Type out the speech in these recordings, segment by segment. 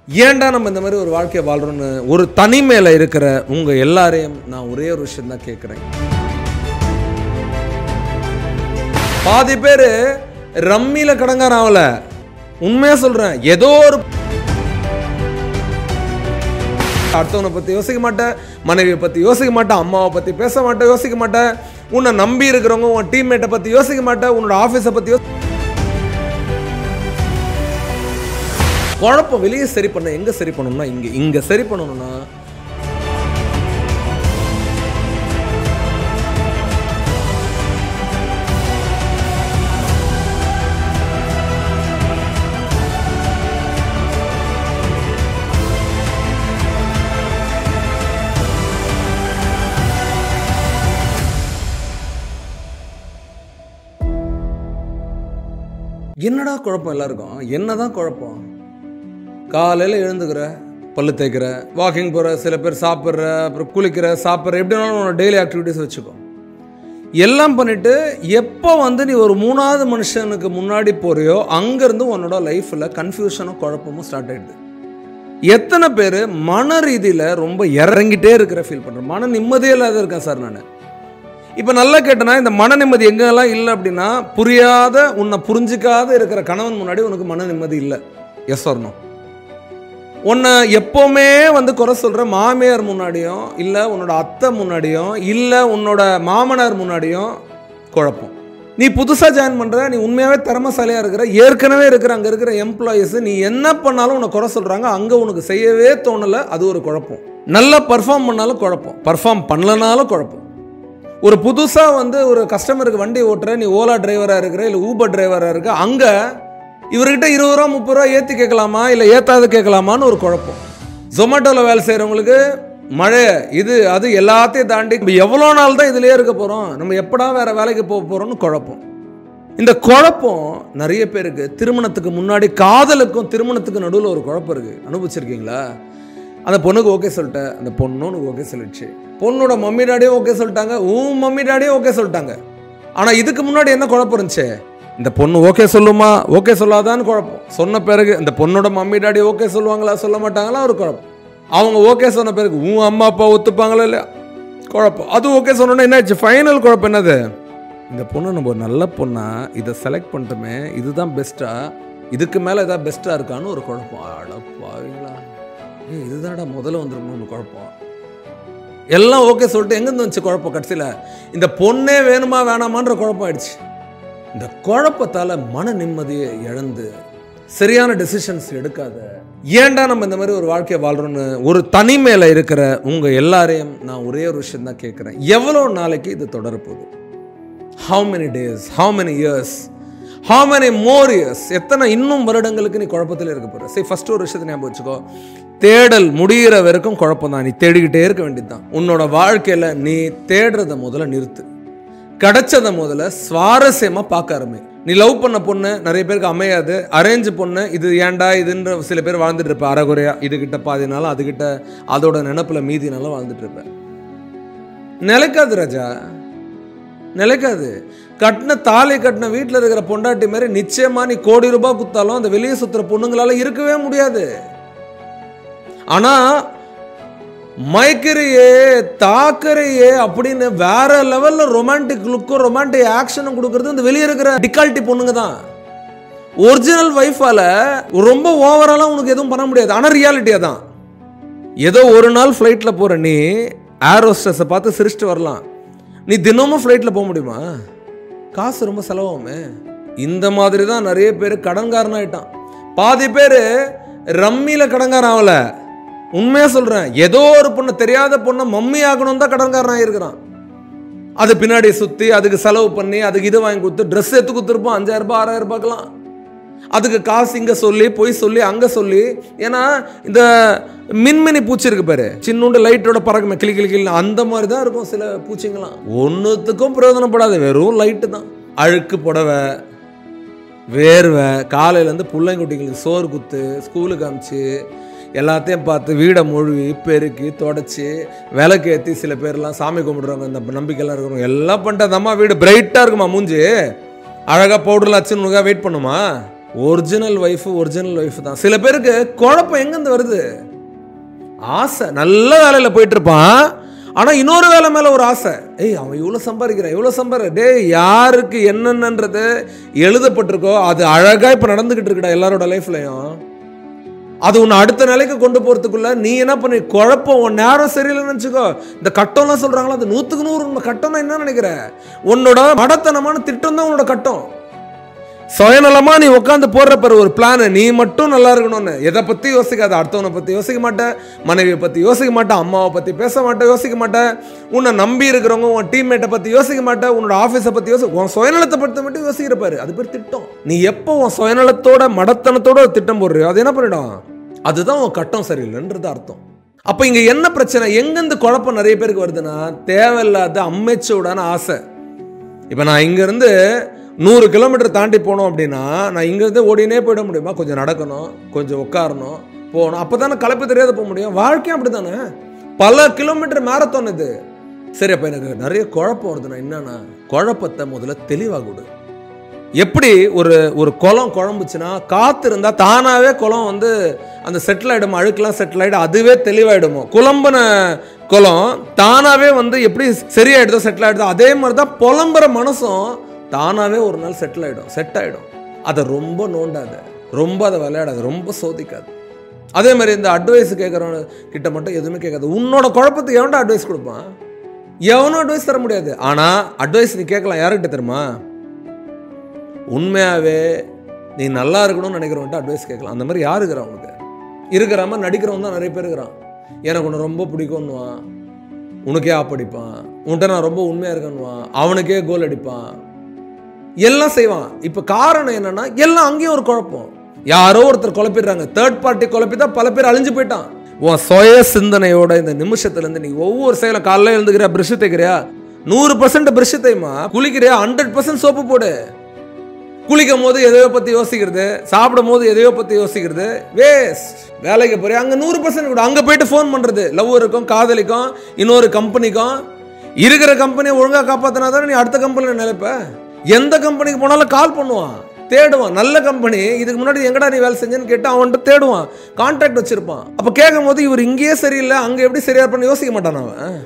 ஏன்டா நம்ம இந்த மாதிரி ஒரு வாழ்க்கையை வாழ்றோம்னு ஒரு தனிமையில இருக்கிற உங்க எல்லாரையும் நான் ஒரே ஒரு விஷயம் தான் கேட்கிறேன். பாதி பேரு ரம்மியில கடங்கார ஆகல. உண்மையா சொல்றேன். ஏதோ ஒரு அடுத்தவனை பத்தி யோசிக்க மாட்டேன், மனைவியை பத்தி யோசிக்க மாட்டேன், அம்மாவை பத்தி பேச மாட்டேன், யோசிக்க மாட்டேன், உன்னை நம்பி இருக்கிறவங்க உன் டீம்மேட்டை பத்தி யோசிக்க மாட்டேன், உன்னோட ஆஃபீஸை பத்தி குழப்பம். வெளியே சரி பண்ண எங்க சரி பண்ணணும்னா இங்க சரி பண்ணணும்னா என்னடா குழப்பம் எல்லாருக்கும்? என்னதான் குழப்பம்? காலையில் எழுந்துக்கிற, பல்லு தேய்க்கிற, வாக்கிங் போகிற, சில பேர் சாப்பிட்ற, அப்புறம் குளிக்கிற, சாப்பிட்ற, எப்படினாலும் உன்னோட டெய்லி ஆக்டிவிட்டீஸ் வச்சுக்கோ. எல்லாம் பண்ணிவிட்டு எப்போ நீ ஒரு மூணாவது மனுஷனுக்கு முன்னாடி போறியோ அங்கேருந்து உன்னோட லைஃப்பில் கன்ஃபியூஷனும் குழப்பமும் ஸ்டார்ட் ஆகிடுது. எத்தனை பேர் மன ரீதியில் ரொம்ப இறங்கிட்டே இருக்கிற ஃபீல் பண்ணுறேன். மன நிம்மதியே இல்லாத இருக்கேன் சார் நான். இப்போ நல்லா கேட்டேன்னா, இந்த மன நிம்மதி எங்கெல்லாம் இல்லை அப்படின்னா, புரியாத உன்னை புரிஞ்சிக்காத இருக்கிற கணவன் முன்னாடி உனக்கு மன நிம்மதி இல்லை. Yes or no? உன்னை எப்போவுமே குறை சொல்கிற மாமியார் முன்னாடியும், இல்லை உன்னோட அத்தை முன்னாடியும், இல்லை உன்னோட மாமனார் முன்னாடியும் குழப்பம். நீ புதுசாக ஜாயின் பண்ணுற, நீ உண்மையாகவே திறமைசாலியாக இருக்கிற, ஏற்கனவே இருக்கிற அங்கே இருக்கிற எம்ப்ளாயீஸு நீ என்ன பண்ணாலும் உன்னை குறை சொல்கிறாங்க, அங்கே உனக்கு செய்யவே தோணலை, அது ஒரு குழப்பம். நல்லா பர்ஃபார்ம் பண்ணாலும் குழப்பம், பர்ஃபார்ம் பண்ணலனாலும் குழப்பம். ஒரு புதுசாக ஒரு கஸ்டமருக்கு வண்டி ஓட்டுற, நீ ஓலா டிரைவராக இருக்கிற, இல்லை ஊபர் டிரைவராக இருக்க, அங்கே இவர்கிட்ட 20 ரூபா 30 ரூபா ஏற்றி கேட்கலாமா இல்லை ஏற்றாது கேட்கலாமான்னு ஒரு குழப்பம். ஜொமேட்டோவில் வேலை செய்கிறவங்களுக்கு மழை இது அது எல்லாத்தையும் தாண்டி எவ்வளோ நாள் தான் இதிலே இருக்க போகிறோம், நம்ம எப்படா வேறு வேலைக்கு போக போகிறோம்னு குழப்பம். இந்த குழப்பம் நிறைய பேருக்கு திருமணத்துக்கு முன்னாடி, காதலுக்கும் திருமணத்துக்கு நடுவில் ஒரு குழப்பம் இருக்குது. அனுபவிச்சிருக்கீங்களா? அந்த பொண்ணுக்கு ஓகே சொல்லிட்டேன், அந்த பொண்ணும் ஓகே சொல்லிடுச்சு, பொண்ணோட மம்மி டாடியும் ஓகே சொல்லிட்டாங்க, உன் மம்மி டாடியும் ஓகே சொல்லிட்டாங்க. ஆனால் இதுக்கு முன்னாடி என்ன குழப்பம் இருந்துச்சு? இந்த பொண்ணு ஓகே சொல்லுமா ஓகே சொல்லாதான்னு குழப்பம். சொன்ன பிறகு இந்த பொண்ணோட மம்மி டாடி ஓகே சொல்லுவாங்களா சொல்ல மாட்டாங்களா ஒரு குழப்பம். அவங்க ஓகே சொன்ன பிறகு உன் அம்மா அப்பா ஒத்துப்பாங்களா இல்லையா குழப்பம். அது ஓகே சொன்னோன்னா என்ன ஆச்சு? ஃபைனல் குழப்பம் என்னது? இந்த பொண்ணு நம்ம ஒரு நல்ல பொண்ணா, இதை செலக்ட் பண்ணிட்டோமே, இதுதான் பெஸ்ட்டா, இதுக்கு மேலே எதாவது பெஸ்ட்டாக இருக்கான்னு ஒரு குழப்பம். அடப்பாவீங்களா, இதுதான்டா முதல்ல வந்துருக்கணும்னு குழப்பம். எல்லாம் ஓகே சொல்லிட்டு எங்கேருந்து வந்துச்சு குழப்பம்? கடைசியில் இந்த பொண்ணே வேணுமா வேணாமான்ற குழப்பம் ஆயிடுச்சு. இந்த குழப்பத்தால் மன நிம்மதியை இழந்து சரியான டெசிஷன்ஸ் எடுக்காத, ஏன்டா நம்ம இந்த மாதிரி ஒரு வாழ்க்கையை வாழ்றோம்னு ஒரு தனிமையில் இருக்கிற உங்கள் எல்லாரையும் நான் ஒரே ஒரு விஷயம் தான் கேட்குறேன். எவ்வளோ நாளைக்கு இது தொடரப்போகுது? How many days, how many years, how many more years? எத்தனை இன்னும் வருடங்களுக்கு நீ குழப்பத்தில் இருக்க போகிற? சரி, ஃபஸ்ட்டு ஒரு விஷயத்தை ஞாபகம் வச்சுக்கோ. தேடல் முடிகிற வரைக்கும் குழப்பம் தான். நீ தேடிக்கிட்டே இருக்க வேண்டியது தான். உன்னோட வாழ்க்கையில் நீ தேடுறத முதல்ல நிறுத்து. கிடைச்சதை முதல்ல சுவாரஸ்யமாக பார்க்க ஆரம்பி. நீ லவ் பண்ண பொண்ணு நிறைய பேருக்கு அமையாது, அரேஞ்சு பொண்ணு இது ஏன்டா இதுன்ற சில பேர் வாழ்ந்துட்டு இருப்ப அறகுறையா, இதுகிட்ட பாதினாலும் அதுகிட்ட அதோட நினப்பில் மீதினாலும் வாழ்ந்துட்டு இருப்ப. நிலைக்காது ராஜா, நிலைக்காது. கட்டின தாலி கட்டின வீட்டில் இருக்கிற பொண்டாட்டி மாதிரி நிச்சயமா நீ கோடி ரூபாய் குத்தாலும் அந்த வெளியே சுற்றுற பொண்ணுங்களால இருக்கவே முடியாது. ஆனால் மைக்கிறியே தாக்கறையே அப்படின்னு வேற லெவலில் ரொமான்டிக் லுக்கும் ரொமான்டிக் ஆக்ஷனும் கொடுக்கறது இந்த வெளியே இருக்கிற டிகால்ட்டி பொண்ணுங்க தான். ஒரிஜினல் வைஃபால ரொம்ப ஓவராலாக உனக்கு எதுவும் பண்ண முடியாது. ஆனால் ரியாலிட்டியா தான். ஏதோ ஒரு நாள் ஃப்ளைட்டில் போகிற நீ ஏர் ஹோஸ்டஸை பார்த்து சிரிச்சிட்டு வரலாம். நீ தினமும் ஃப்ளைட்டில் போக முடியுமா? காசு ரொம்ப செலவாகுமே. இந்த மாதிரி தான் நிறைய பேர் கடன்காரன் ஆகிட்டான். பாதி பேர் ரம்மியில் கடன்காரன் ஆகலை. உண்மையாக சொல்கிறேன். ஏதோ ஒரு பொண்ணு, தெரியாத பொண்ணை மம்மி ஆகணும் தான் கடன்காரன் ஆகிருக்கிறான். அது பின்னாடி சுற்றி அதுக்கு செலவு பண்ணி அதுக்கு இது வாங்கி கொடுத்து ட்ரெஸ் எடுத்து கொடுத்துருப்போம் 5000 ரூபாய் 6000 ரூபாய்க்கெலாம். அதுக்கு காசு இங்கே சொல்லி பொய் சொல்லி அங்கே சொல்லி. ஏன்னா இந்த மின்மினி பூச்சி இருக்கு பாரு, சின்னோண்டு லைட்டோட பறக்குமே கிளி கிளி கிளி, அந்த மாதிரி தான் இருக்கும் சில பூச்சிங்களாம். ஒன்றுத்துக்கும் பிரயோஜனப்படாது, வெறும் லைட்டு தான். அழுக்கு புடவை, வேர்வை, காலையிலேருந்து பிள்ளைங்குட்டிங்களுக்கு சோறு குத்து, ஸ்கூலுக்கு அனுப்பிச்சு எல்லாத்தையும் பார்த்து வீடை மொழுவி பெருக்கி தொடச்சி விளக்கேற்றி சில பேர்லாம் சாமி கும்பிடுறாங்க. இந்த நம்பிக்கைலாம் இருக்கிறவங்க எல்லாம் பண்ணிட்டு அந்த அம்மா வீடு பிரைட்டாக இருக்குமா, மூஞ்சி அழகாக பவுடர்லாம் வச்சுன்னு வெயிட் பண்ணுமா? ஒரிஜினல் ஒய்ஃப் தான். சில பேருக்கு குழப்பம் எங்கேருந்து வருது? ஆசை. நல்ல வேலையில் போயிட்டு இருப்பான், ஆனால் இன்னொரு வேலை மேலே ஒரு ஆசை. அவன் இவ்வளோ சம்பாதிக்கிறான் டே, யாருக்கு என்னென்னன்றது எழுதப்பட்டிருக்கோ அது அழகாக இப்போ நடந்துக்கிட்டு இருக்குடா எல்லாரோட லைஃப்லையும். அது உன்னை அடுத்த நிலைக்கு கொண்டு போகிறதுக்குள்ள நீ என்ன பண்ணி குழப்பம், உன் நேரம் சரியில்லைன்னு நினச்சிக்கோ. இந்த கட்டம்லாம் சொல்கிறாங்களா, அது 100க்கு 100 உண்மை. கட்டம்னா என்ன நினைக்கிற? உன்னோட மடத்தனமான திட்டம் தான் உன்னோட கட்டம். சுயநலமாக நீ உட்காந்து போடுற பிற ஒரு பிளான், நீ மட்டும் நல்லா இருக்கணும்னு. எதை பற்றி யோசிக்காத. அடுத்தவனை பற்றி யோசிக்க மாட்டேன், மனைவியை பற்றி யோசிக்க மாட்டேன், அம்மாவை பற்றி பேச மாட்டேன், யோசிக்க மாட்டேன், உன்னை நம்பி இருக்கிறவங்க உன் டீம்மேட்டை பற்றி யோசிக்க மாட்டேன், உன்னோட ஆஃபீஸை பற்றி உன் சுயநலத்தை பற்றி மட்டும் யோசிக்கிறப்பாரு. அது பேர் திட்டம். நீ எப்போ உன் சுயநலத்தோட மடத்தனத்தோட ஒரு திட்டம் போடுறியோ அது என்ன பண்ணிடும்? அதுதான் உன் கட்டம் சரியில்லைன்றது அர்த்தம். அப்போ இங்கே என்ன பிரச்சனை, எங்கேருந்து குழப்பம் நிறைய பேருக்கு வருதுன்னா, தேவையில்லாத அம்மைச்சோடான ஆசை. இப்போ நான் இங்கேருந்து 100 கிலோமீட்டர் தாண்டி போனோம் அப்படின்னா, நான் இங்கேருந்து ஓடினே போயிட முடியுமா? கொஞ்சம் நடக்கணும், கொஞ்சம் உட்காரணும், போகணும். அப்போ தானே கலப்பு தெரியாத போக முடியும். வாழ்க்கையும் அப்படி தானே, பல கிலோமீட்டர் மேரத்தான் இது. சரி, அப்போ எனக்கு நிறைய குழப்பம் வருதுன்னா என்னன்னா, குழப்பத்தை முதல்ல தெளிவாக கொடு. எப்படி ஒரு குளம் குழம்புச்சுன்னா, காற்று இருந்தால் தானாகவே குளம் வந்து அந்த செட்டில் ஆகிடுமோ, அழுக்கெல்லாம் செட்டில் ஆகிடும், அதுவே தெளிவாயிடுமோ. குழம்புன குளம் தானாகவே வந்து எப்படி சரியாயிடுதோ, செட்டில் ஆகிடுதோ, அதே மாதிரி தான் புலம்புற மனசும் தானாகவே ஒரு நாள் செட் ஆகிடும். அதை ரொம்ப நோண்டாத, ரொம்ப அதை விளையாடாது, ரொம்ப சோதிக்காது. அதே மாதிரி இந்த அட்வைஸ் கேட்குறவங்க கிட்ட மட்டும் எதுவுமே கேட்காது. உன்னோட குழப்பத்துக்கு எவன்டா அட்வைஸ் கொடுப்பான்? எவனும் அட்வைஸ் தர முடியாது. ஆனால் அட்வைஸ் நீ கேட்கலாம். யாருக்கிட்ட தெரியுமா? உண்மையாகவே நீ நல்லா இருக்கணும்னு நினைக்கிறவன்ட்டு அட்வைஸ் கேட்கலாம். அந்த மாதிரி யார் இருக்கிறான்? உனக்கு இருக்கிற மாதிரி நடிக்கிறவன் தான் நிறைய பேர் இருக்கிறான். எனக்கு உன்னை ரொம்ப பிடிக்கும்னுவான், உனக்கே ஆப்படிப்பான். உன்கிட்ட நான் ரொம்ப உண்மையாக இருக்கேன்னுவான், அவனுக்கே கோல் அடிப்பான், எல்லாம் செய்வான். இப்போ காரணம் என்னன்னா, எல்லாம் அங்கேயும் ஒரு குழப்பம். யாரோ ஒருத்தர் குழப்பிடுறாங்க, தேர்ட் பார்ட்டி குழப்பி தான் பல பேர் அழிஞ்சு போயிட்டான். உன் சுய சிந்தனையோட இந்த நிமிஷத்துலேருந்து நீ ஒவ்வொரு செயலும், காலையில் எழுந்துக்கிறியா, பிரஷ் தேய்க்கிறியா, 100% பிரஷ் தேய்மா, குளிக்கிறியா 100% சோப்பு போடு. குளிக்கும் போது எதையோ பற்றி யோசிக்கிறது, சாப்பிடும் போது எதையோ பற்றி யோசிக்கிறது வேஸ்ட். வேலைக்கு போறியா, அங்கே 100% கூட. அங்கே போயிட்டு ஃபோன் பண்ணுறது லவ்வருக்கும், காதலிக்கும், இன்னொரு கம்பெனிக்கும். இருக்கிற கம்பெனியை ஒழுங்காக காப்பாற்றினா தானே நீ அடுத்த கம்பெனியில் நினைப்ப. எந்த கம்பெனிக்கு போனாலும் கால் பண்ணுவான், தேடுவான். நல்ல கம்பெனி, இதுக்கு முன்னாடி எங்கடா நீ வேலை செஞ்சேன்னு கேட்டு அவன்கிட்ட தேடுவான், கான்டாக்ட் வச்சிருப்பான். அப்போ கேட்கும் போது இவர் இங்கேயே சரியில்லை, அங்கே எப்படி சரியா பண்ண யோசிக்க மாட்டான் அவன்.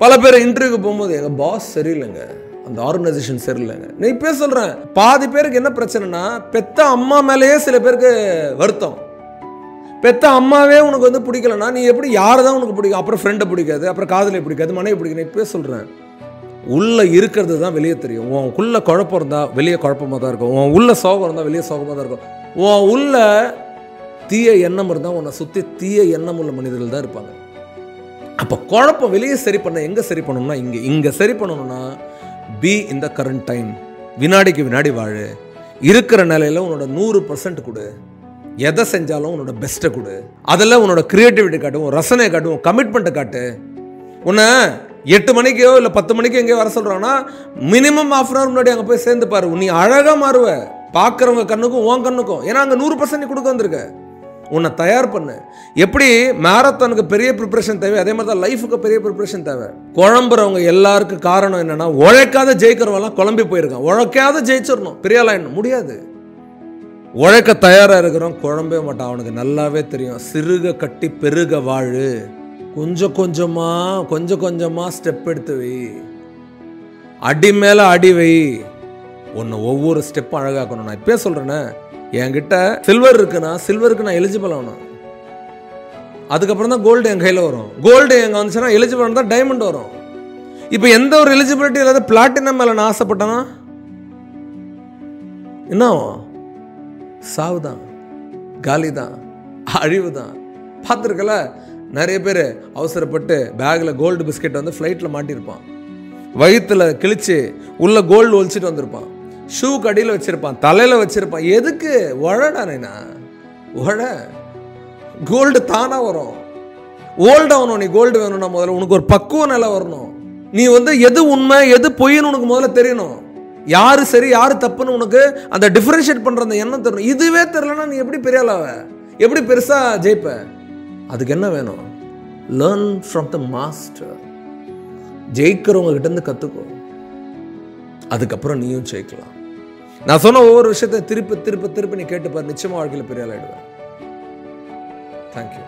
பல பேர் இன்டர்வியூக்கு போகும்போது எங்கள் பாஸ் சரியில்லைங்க, அந்த ஆர்கனைசேஷன் சரியில்லைங்க. நீ இப்போ சொல்கிறேன். பாதி பேருக்கு என்ன பிரச்சனைனா, பெத்த அம்மா மேலேயே சில பேருக்கு வருத்தம். பெத்த அம்மாவே உனக்கு வந்து பிடிக்கலன்னா நீ எப்படி யாரை தான் உனக்கு பிடிக்கும்? அப்புறம் ஃப்ரெண்டை பிடிக்காது, அப்புறம் காதலை பிடிக்காது, மனைவி பிடிக்கும். இப்போ சொல்கிறேன், உள்ளே இருக்கிறது தான் வெளியே தெரியும். உனக்குள்ள குழப்பம் இருந்தால் வெளியே குழப்பமாக தான் இருக்கும். உன் உள்ள சோகம் இருந்தால் வெளியே சோகமாக தான் இருக்கும். உன் உள்ள தீய எண்ணம் இருந்தால் உன்னை சுற்றி தீய எண்ணம் உள்ள மனிதர்கள் தான் இருப்பாங்க. அப்போ குழப்பம் வெளியே சரி பண்ண எங்கே சரி பண்ணணும்னா, இங்கே சரி பண்ணணும்னா be in the current time. வினாடிக்கு வினாடி வாழு. இருக்கிற நிலையில் உன்னோட 100% கொடு. எதை செஞ்சாலும் உன்னோட பெஸ்ட்டை கொடு. அதில் உன்னோட கிரியேட்டிவிட்டி காட்டும், ரசனையை காட்டும், கமிட்மெண்ட்டை காட்டு. உன்னை 8 மணிக்கோ இல்லை 10 மணிக்கோ எங்கேயோ வர சொல்கிறாங்கன்னா மினிமம் ½ hour முன்னாடி அங்கே போய் சேர்ந்து பாரு. நீ அழகாக மாறுவ, பார்க்குறவங்க கண்ணுக்கும் உன் கண்ணுக்கும். ஏன்னா அங்கே 100% நீ கொடுக்க வந்திருக்க. உன்னை தயார் பண்ணு. எப்படி மேரத்தானுக்கு பெரிய ப்ரிப்ரேஷன் தேவை, அதே மாதிரி தான் லைஃபுக்கு பெரிய ப்ரிப்ரேஷன் தேவை. குழம்புறவங்க எல்லாருக்கும் காரணம் என்னன்னா, உழைக்காத ஜெயிக்கிறவங்களாம் குழம்பி போயிருக்கான். உழைக்காத ஜெயிச்சிடணும், பெரிய ஆளாயிடணும், முடியாது. உழைக்க தயாராக இருக்கிறோம், குழம்பவே மாட்டான். அவனுக்கு நல்லாவே தெரியும். சிறுக கட்டி பெருக வாழு. கொஞ்சம் கொஞ்சமாக ஸ்டெப் எடுத்து வை. அடி மேலே அடி வை. ஒன்று ஒவ்வொரு ஸ்டெப்பும் அழகாக்கணும். நான் இப்போ சொல்கிறேன்னே, என்கிட்ட சில்வர் இருக்குன்னா சில்வருக்கு நான் எலிஜிபிள் ஆகணும். அதுக்கப்புறம் தான் கோல்டு என் கையில் வரும். கோல்டு எங்கே வந்துச்சுன்னா எலிஜிபிள் தான் டைமண்ட் வரும். இப்போ எந்த ஒரு எலிஜிபிலிட்டி இல்லாத பிளாட்டினம் மேலே நான் ஆசைப்பட்டேன்னா என்ன ஆகும்? சாவு தான், காலி தான், அழிவு தான். பார்த்துருக்கல, நிறைய பேர் அவசரப்பட்டு பேக்கில் கோல்டு பிஸ்கெட் வந்து ஃப்ளைட்டில் மாட்டியிருப்பான், வயிற்றில் கிழிச்சு உள்ள கோல்டு ஒழிச்சிட்டு வந்திருப்பான், ஷூ கடியில் வச்சுருப்பான், தலையில் வச்சுருப்பான். எதுக்கு? உழடா நைனா, உழ. கோல்டு தானாக வரும். ஓல்டு ஆகணும். நீ கோல்டு வேணும்னா முதல்ல உனக்கு ஒரு பக்குவ நிலை வரணும். நீ வந்து எது உண்மை எது பொய்ன்னு உனக்கு முதல்ல தெரியணும். யாரு சரி யாரு தப்புன்னு உனக்கு அந்த டிஃபரன்ஷியேட் பண்ணுற அந்த எண்ணம் தெரியணும். இதுவே தெரியலன்னா நீ எப்படி பெரிய ஆளாவ, எப்படி பெருசாக ஜெயிப்ப? அதுக்கு என்ன வேணும்? Learn from the master. ஜெயிக்கிறவங்க கிட்ட இருந்து கற்றுக்கோ, அதுக்கப்புறம் நீயும் ஜெயிக்கலாம். நான் சொன்ன ஒவ்வொரு விஷயத்தை திருப்பி திருப்பி திருப்பி நீ கேட்டுப்பார், நிச்சயமாக வாழ்க்கையில் பெரிய ஆள் ஆயிடுவேன். தேங்க்யூ.